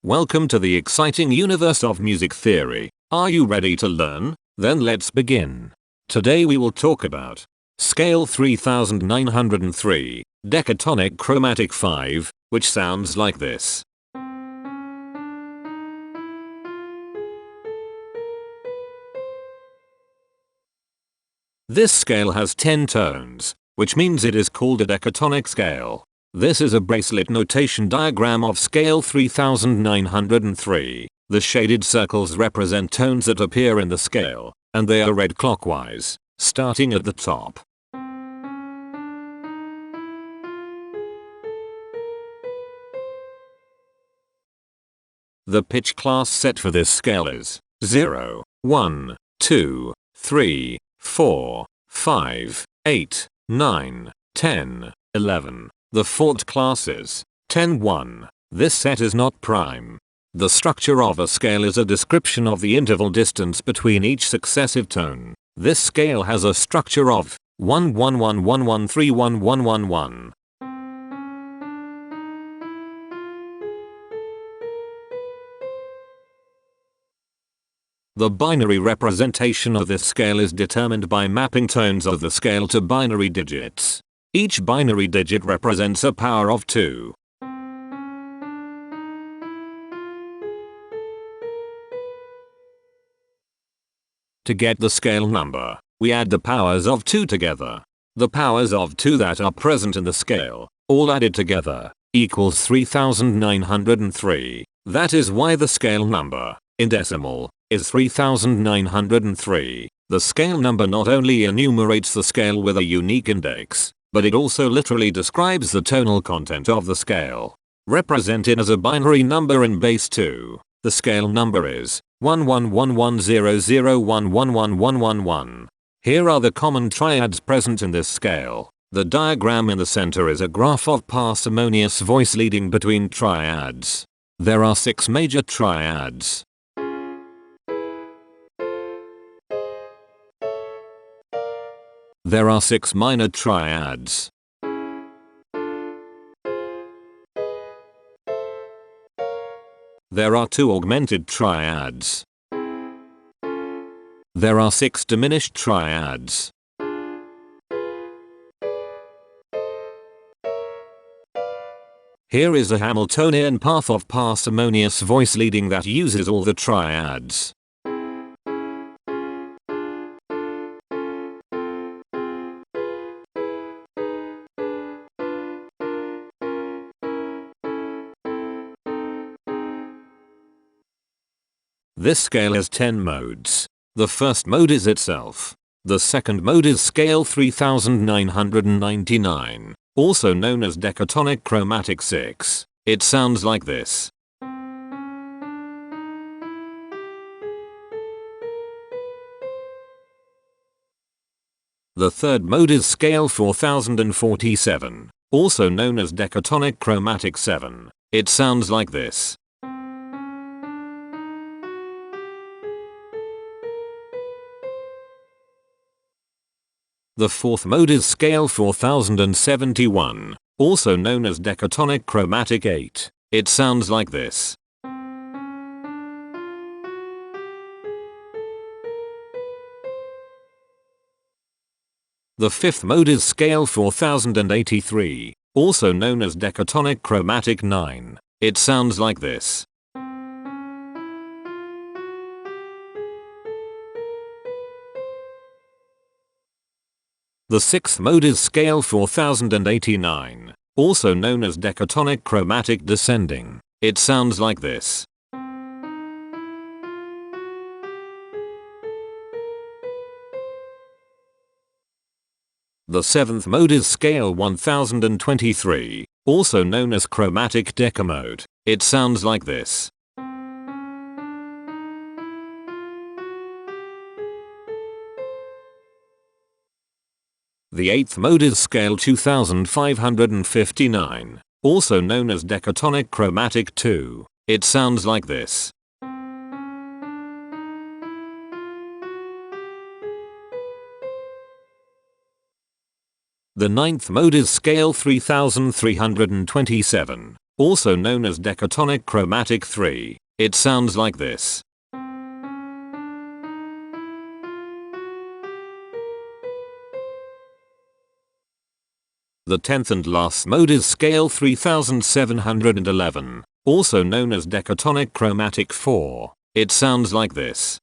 Welcome to the exciting universe of music theory. Are you ready to learn? Then let's begin. Today we will talk about Scale 3903, Decatonic Chromatic 5, which sounds like this. This scale has 10 tones, which means it is called a decatonic scale. This is a bracelet notation diagram of scale 3903. The shaded circles represent tones that appear in the scale, and they are read clockwise, starting at the top. The pitch class set for this scale is 0, 1, 2, 3, 4, 5, 8, 9, 10, 11. The fourth class is 10, 1. This set is not prime. The structure of a scale is a description of the interval distance between each successive tone. This scale has a structure of 1 1 1 1 1 3 1 1 1 1. The binary representation of this scale is determined by mapping tones of the scale to binary digits. Each binary digit represents a power of 2. To get the scale number, we add the powers of 2 together. The powers of 2 that are present in the scale, all added together, equals 3903. That is why the scale number, in decimal, is 3903. The scale number not only enumerates the scale with a unique index, but it also literally describes the tonal content of the scale. Represented as a binary number in base 2, the scale number is 111100111111. Here are the common triads present in this scale. The diagram in the center is a graph of parsimonious voice leading between triads. There are 6 major triads. There are 6 minor triads. There are 2 augmented triads. There are 6 diminished triads. Here is a Hamiltonian path of parsimonious voice leading that uses all the triads. This scale has 10 modes. The first mode is itself. The second mode is scale 3999, also known as Decatonic Chromatic 6. It sounds like this. The third mode is scale 4047, also known as Decatonic Chromatic 7. It sounds like this. The fourth mode is scale 4071, also known as Decatonic Chromatic 8. It sounds like this. The fifth mode is scale 4083, also known as Decatonic Chromatic 9. It sounds like this. The sixth mode is scale 4089, also known as Decatonic Chromatic Descending. It sounds like this. The seventh mode is scale 1023, also known as Chromatic Decamode. It sounds like this. The eighth mode is scale 2559, also known as Decatonic Chromatic 2. It sounds like this. The ninth mode is scale 3327, also known as Decatonic Chromatic 3. It sounds like this. The 10th and last mode is scale 3711, also known as Decatonic Chromatic 4. It sounds like this.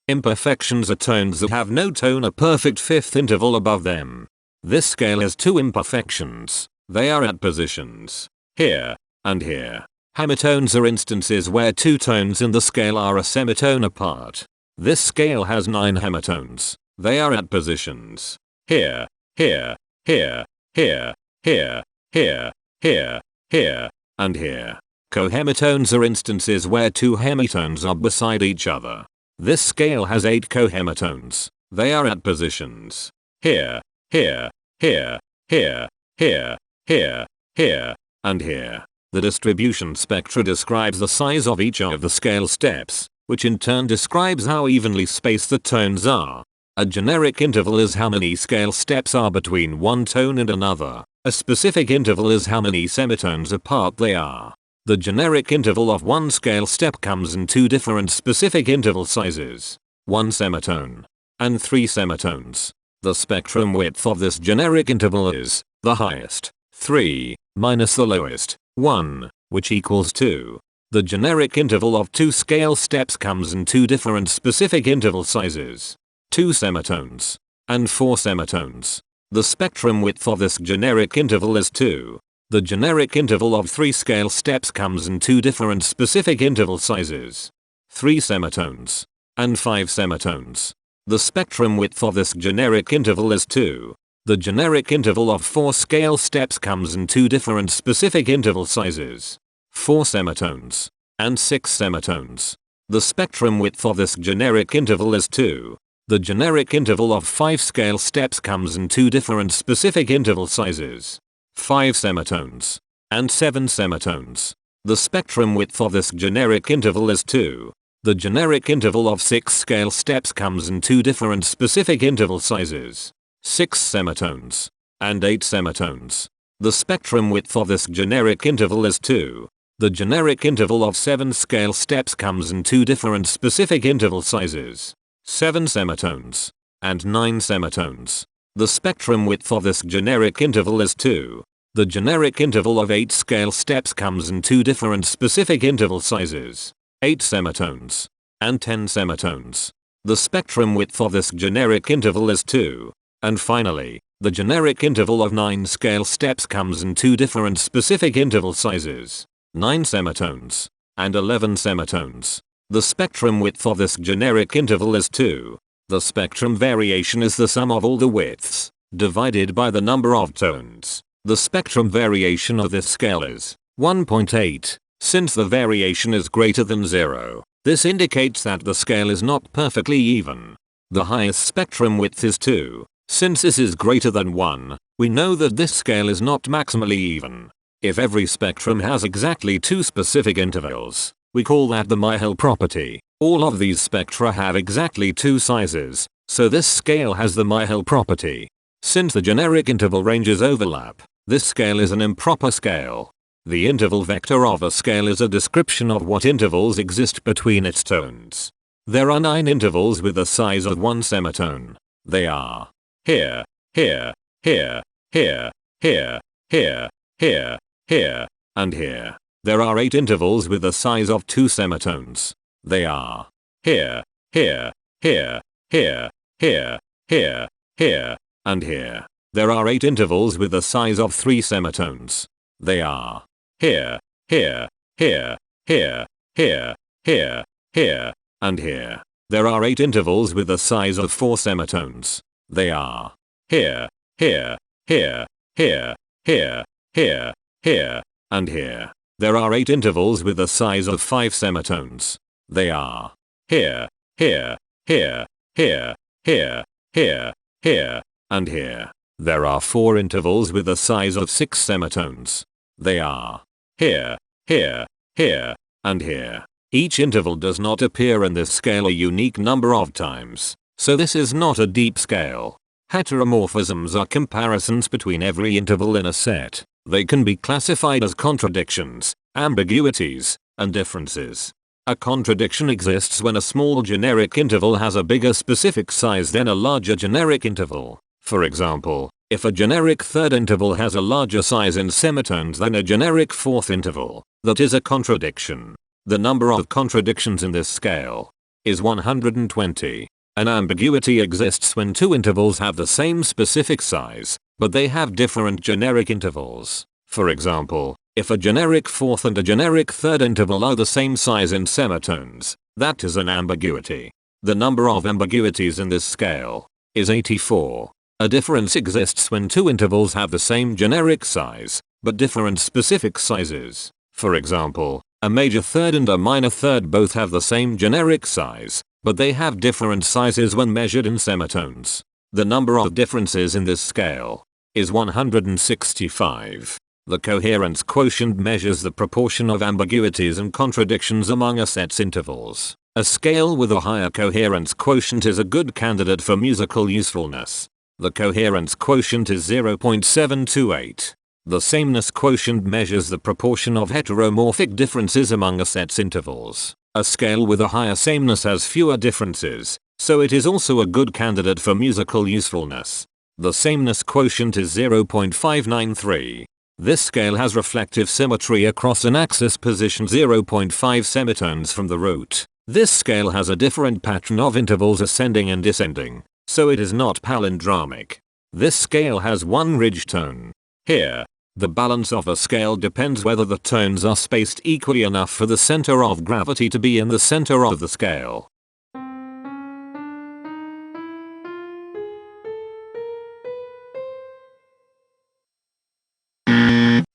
Imperfections are tones that have no tone or perfect fifth interval above them. This scale has two imperfections. They are at positions here and here. Hemitones are instances where two tones in the scale are a semitone apart. This scale has 9 hemitones. They are at positions here, here, here, here, here, here, here, here, and here. Cohemitones are instances where two hemitones are beside each other. This scale has 8 cohemitones. They are at positions here, here, here, here, here, here, here, and here. The distribution spectra describes the size of each of the scale steps, which in turn describes how evenly spaced the tones are. A generic interval is how many scale steps are between one tone and another. A specific interval is how many semitones apart they are. The generic interval of one scale step comes in two different specific interval sizes, 1 semitone and 3 semitones. The spectrum width of this generic interval is the highest, 3, minus the lowest, 1, which equals 2. The generic interval of two scale steps comes in two different specific interval sizes, 2 semitones and 4 semitones. The spectrum width of this generic interval is 2. The generic interval of 3 scale steps comes in two different specific interval sizes, 3 semitones and 5 semitones. The spectrum width of this generic interval is 2. The generic interval of 4 scale steps comes in two different specific interval sizes, 4 semitones and 6 semitones. The spectrum width of this generic interval is 2. The generic interval of 5 scale steps comes in two different specific interval sizes, 5 semitones and 7 semitones. The spectrum width of this generic interval is 2. The generic interval of 6 scale steps comes in two different specific interval sizes, 6 semitones and 8 semitones. The spectrum width of this generic interval is 2. The generic interval of 7 scale steps comes in two different specific interval sizes, 7 semitones and 9 semitones. The spectrum width of this generic interval is 2. The generic interval of 8 scale steps comes in two different specific interval sizes, 8 semitones and 10 semitones. The spectrum width of this generic interval is 2. And finally, the generic interval of 9 scale steps comes in two different specific interval sizes, 9 semitones and 11 semitones. The spectrum width of this generic interval is 2. The spectrum variation is the sum of all the widths, divided by the number of tones. The spectrum variation of this scale is 1.8. Since the variation is greater than 0, this indicates that the scale is not perfectly even. The highest spectrum width is 2. Since this is greater than 1, we know that this scale is not maximally even. If every spectrum has exactly 2 specific intervals, we call that the Myhill property. All of these spectra have exactly 2 sizes, so this scale has the Myhill property. Since the generic interval ranges overlap, this scale is an improper scale. The interval vector of a scale is a description of what intervals exist between its tones. There are 9 intervals with a size of 1 semitone. They are here, here, here, here, here, here, here, here, and here. There are 8 intervals with a size of 2 semitones. They are here, here, here, here, here, here, here, and here. There are 8 intervals with a size of 3 semitones. They are here, here, here, here, here, here, here, and here. There are 8 intervals with a size of 4 semitones. They are here, here, here, here, here, here, here, and here. There are 8 intervals with a size of 5 semitones. They are here, here, here, here, here, here, here, and here. There are 4 intervals with a size of 6 semitones. They are here, here, here, and here. Each interval does not appear in this scale a unique number of times. so this is not a deep scale. Heteromorphisms are comparisons between every interval in a set. They can be classified as contradictions, ambiguities, and differences. A contradiction exists when a small generic interval has a bigger specific size than a larger generic interval. For example, if a generic third interval has a larger size in semitones than a generic fourth interval, that is a contradiction. The number of contradictions in this scale is 120. An ambiguity exists when two intervals have the same specific size, but they have different generic intervals. For example, if a generic fourth and a generic third interval are the same size in semitones, that is an ambiguity. The number of ambiguities in this scale is 84. A difference exists when two intervals have the same generic size, but different specific sizes. For example, a major third and a minor third both have the same generic size, but they have different sizes when measured in semitones. The number of differences in this scale is 165. The coherence quotient measures the proportion of ambiguities and contradictions among a set's intervals. A scale with a higher coherence quotient is a good candidate for musical usefulness. The coherence quotient is 0.728. The sameness quotient measures the proportion of heteromorphic differences among a set's intervals. A scale with a higher sameness has fewer differences, so it is also a good candidate for musical usefulness. The sameness quotient is 0.593. This scale has reflective symmetry across an axis positioned 0.5 semitones from the root. This scale has a different pattern of intervals ascending and descending, so it is not palindromic. This scale has one ridge tone. Here, the balance of a scale depends whether the tones are spaced equally enough for the center of gravity to be in the center of the scale.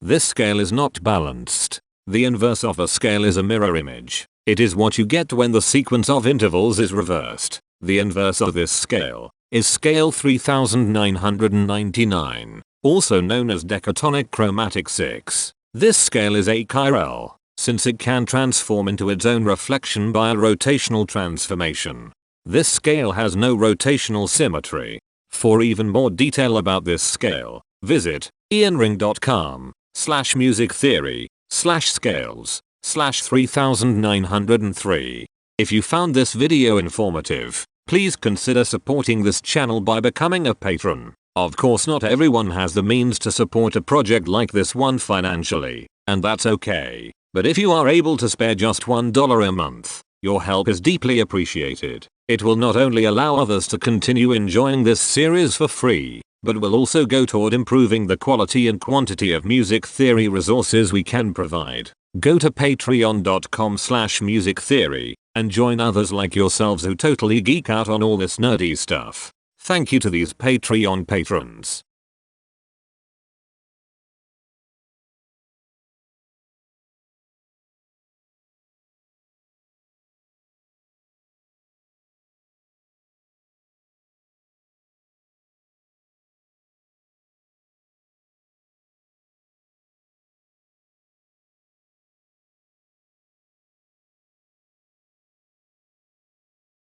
This scale is not balanced. The inverse of a scale is a mirror image. It is what you get when the sequence of intervals is reversed. The inverse of this scale is scale 3999, also known as Decatonic Chromatic 6. This scale is achiral, since it can transform into its own reflection by a rotational transformation. This scale has no rotational symmetry. For even more detail about this scale, visit ianring.com/musictheory/scales/3903. If you found this video informative, please consider supporting this channel by becoming a patron. Of course, not everyone has the means to support a project like this one financially, and that's okay. But if you are able to spare just $1 a month, your help is deeply appreciated. It will not only allow others to continue enjoying this series for free, but will also go toward improving the quality and quantity of music theory resources we can provide. Go to patreon.com/musictheory and join others like yourselves who totally geek out on all this nerdy stuff. Thank you to these Patreon patrons.